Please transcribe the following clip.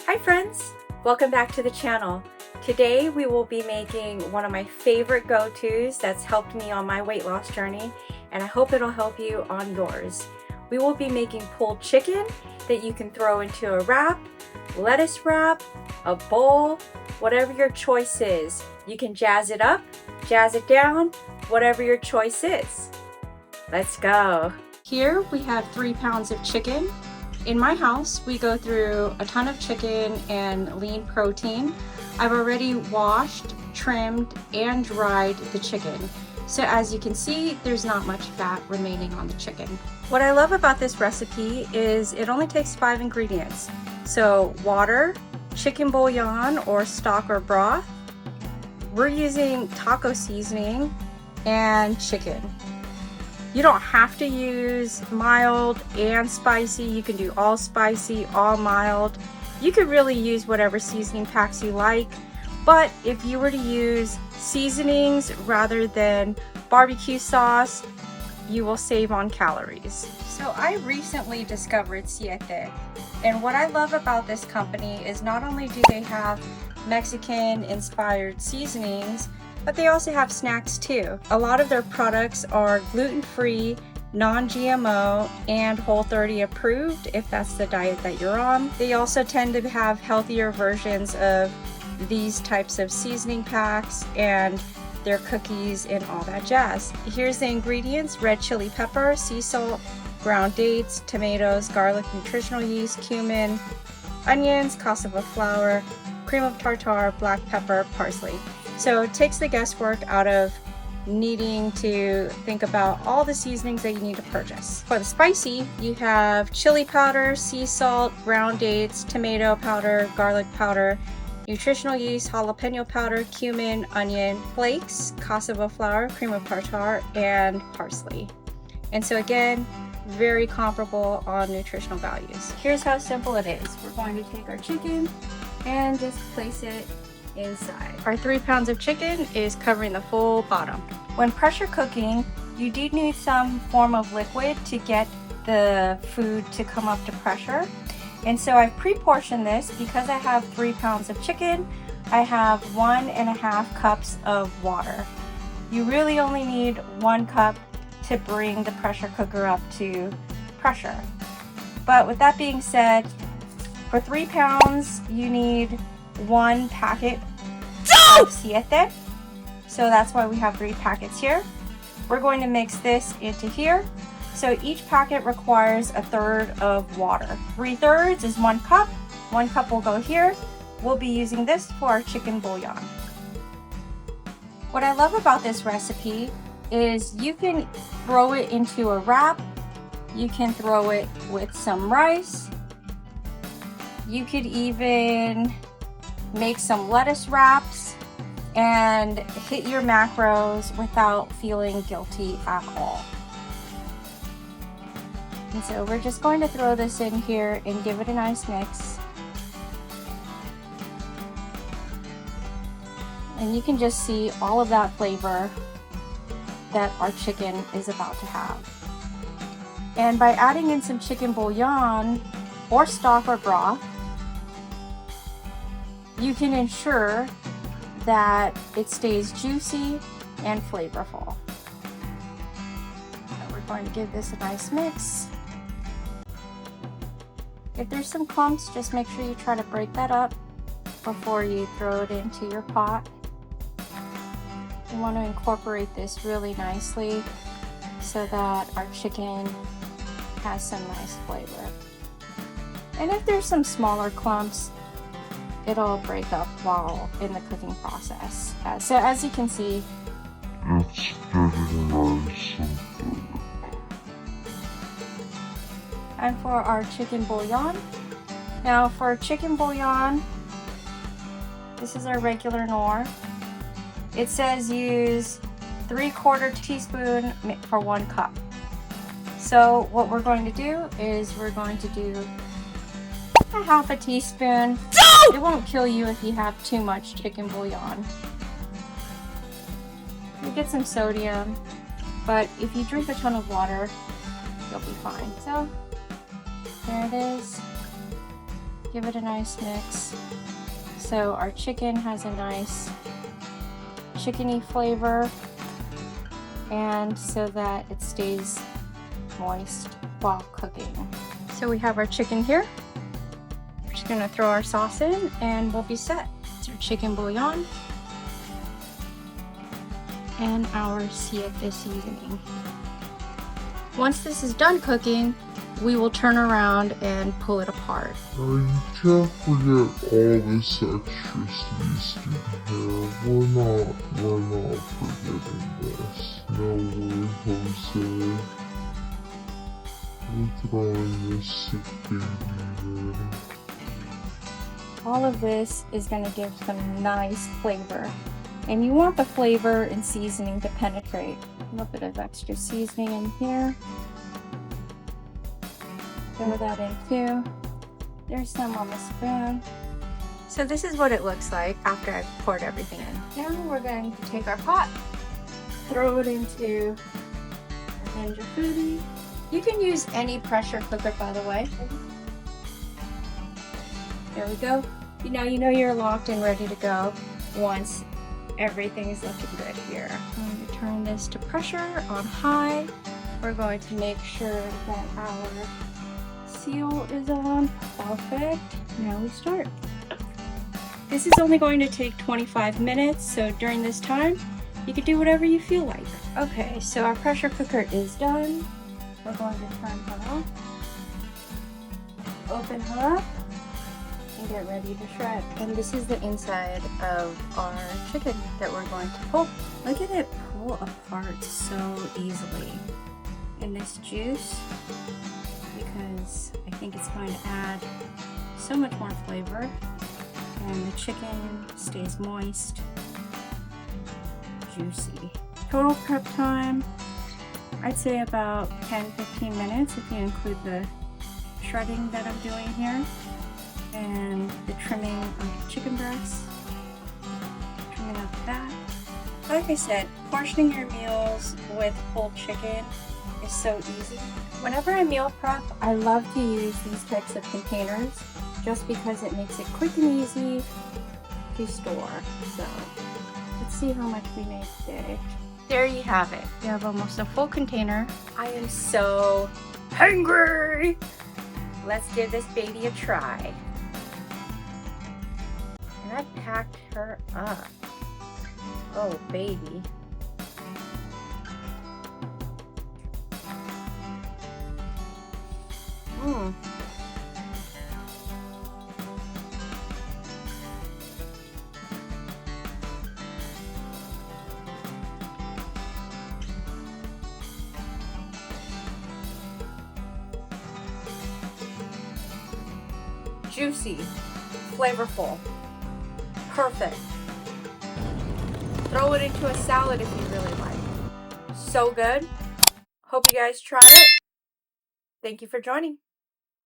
Hi friends, welcome back to the channel. Today we will be making one of my favorite go-tos that's helped me on my weight loss journey, and I hope it'll help you on yours. We will be making pulled chicken that you can throw into a wrap, lettuce wrap, a bowl, whatever your choice is. You can jazz it up, jazz it down, whatever your choice is. Let's go. Here we have 3 pounds of chicken. In my house, we go through a ton of chicken and lean protein. I've already washed, trimmed, and dried the chicken. So as you can see, there's not much fat remaining on the chicken. What I love about this recipe is it only takes 5 ingredients. So water, chicken bouillon or stock or broth. We're using taco seasoning and chicken. You don't have to use mild and spicy. You can do all spicy, all mild. You could really use whatever seasoning packs you like. But if you were to use seasonings rather than barbecue sauce, you will save on calories. So I recently discovered Siete. And what I love about this company is not only do they have Mexican inspired seasonings, but they also have snacks too. A lot of their products are gluten-free, non-GMO, and Whole30 approved if that's the diet that you're on. They also tend to have healthier versions of these types of seasoning packs and their cookies and all that jazz. Here's the ingredients: red chili pepper, sea salt, ground dates, tomatoes, garlic, nutritional yeast, cumin, onions, cassava flour, cream of tartar, black pepper, parsley. So it takes the guesswork out of needing to think about all the seasonings that you need to purchase. For the spicy, you have chili powder, sea salt, ground dates, tomato powder, garlic powder, nutritional yeast, jalapeno powder, cumin, onion flakes, cassava flour, cream of tartar, and parsley. And so again, very comparable on nutritional values. Here's how simple it is. We're going to take our chicken and just place it inside. Our 3 pounds of chicken is covering the full bottom. When pressure cooking, you do need some form of liquid to get the food to come up to pressure. And so I've pre-portioned this because I have 3 pounds of chicken. I have 1.5 cups of water. You really only need 1 cup to bring the pressure cooker up to pressure. But with that being said, for 3 pounds, you need 1 packet of Siete. So that's why we have 3 packets here. We're going to mix this into here. So each packet requires 1/3 of water. 3/3 is 1 cup. 1 cup will go here. We'll be using this for our chicken bouillon. What I love about this recipe is you can throw it into a wrap. You can throw it with some rice. You could even make some lettuce wraps and hit your macros without feeling guilty at all. And so we're just going to throw this in here and give it a nice mix. And you can just see all of that flavor that our chicken is about to have. And by adding in some chicken bouillon or stock or broth, you can ensure that it stays juicy and flavorful. So we're going to give this a nice mix. If there's some clumps, just make sure you try to break that up before you throw it into your pot. You want to incorporate this really nicely so that our chicken has some nice flavor. And if there's some smaller clumps, it'll break up while in the cooking process. So as you can see, it's getting nice and good. And for our chicken bouillon, now for chicken bouillon, this is our regular Knorr. It says use 3/4 teaspoon for 1 cup. So what we're going to do is we're going to do a 1/2 teaspoon. It won't kill you if you have too much chicken bouillon. You get some sodium, but if you drink a ton of water, you'll be fine. So there it is. Give it a nice mix. So our chicken has a nice chickeny flavor, and so that it stays moist while cooking. So we have our chicken here. We're just gonna throw our sauce in and we'll be set. It's our chicken bouillon and our siete seasoning. Once this is done cooking, we will turn around and pull it apart. You can't forget all this extra seasoning here. We're not forgetting this. No way, Jose. We're throwing this sick baby in. All of this is going to give some nice flavor. And you want the flavor and seasoning to penetrate. A little bit of extra seasoning in here. Throw that in too. There's some on the spoon. So this is what it looks like after I've poured everything in. Now we're going to take our pot, throw it into our Ninja Foodie. You can use any pressure cooker, by the way. There we go. Now you know you're locked and ready to go once everything is looking good here. I'm going to turn this to pressure on high. We're going to make sure that our seal is on. Perfect. Now we start. This is only going to take 25 minutes, so during this time, you can do whatever you feel like. Okay, so our pressure cooker is done. We're going to turn her off. Open her up and get ready to shred. And this is the inside of our chicken that we're going to pull. Look at it pull apart so easily. And this juice, because I think it's going to add so much more flavor, and the chicken stays moist, juicy. Total prep time, I'd say about 10-15 minutes if you include the shredding that I'm doing here and the trimming of the chicken breasts, trimming of the back. Like I said, portioning your meals with whole chicken is so easy. Whenever I meal prep, I love to use these types of containers just because it makes it quick and easy to store. So let's see how much we made today. There you have it. You have almost a full container. I am so hungry. Let's give this baby a try. And I packed her up. Oh, baby. Mmm. Juicy, flavorful, perfect. Throw it into a salad if you really like. So good. Hope you guys try it. Thank you for joining.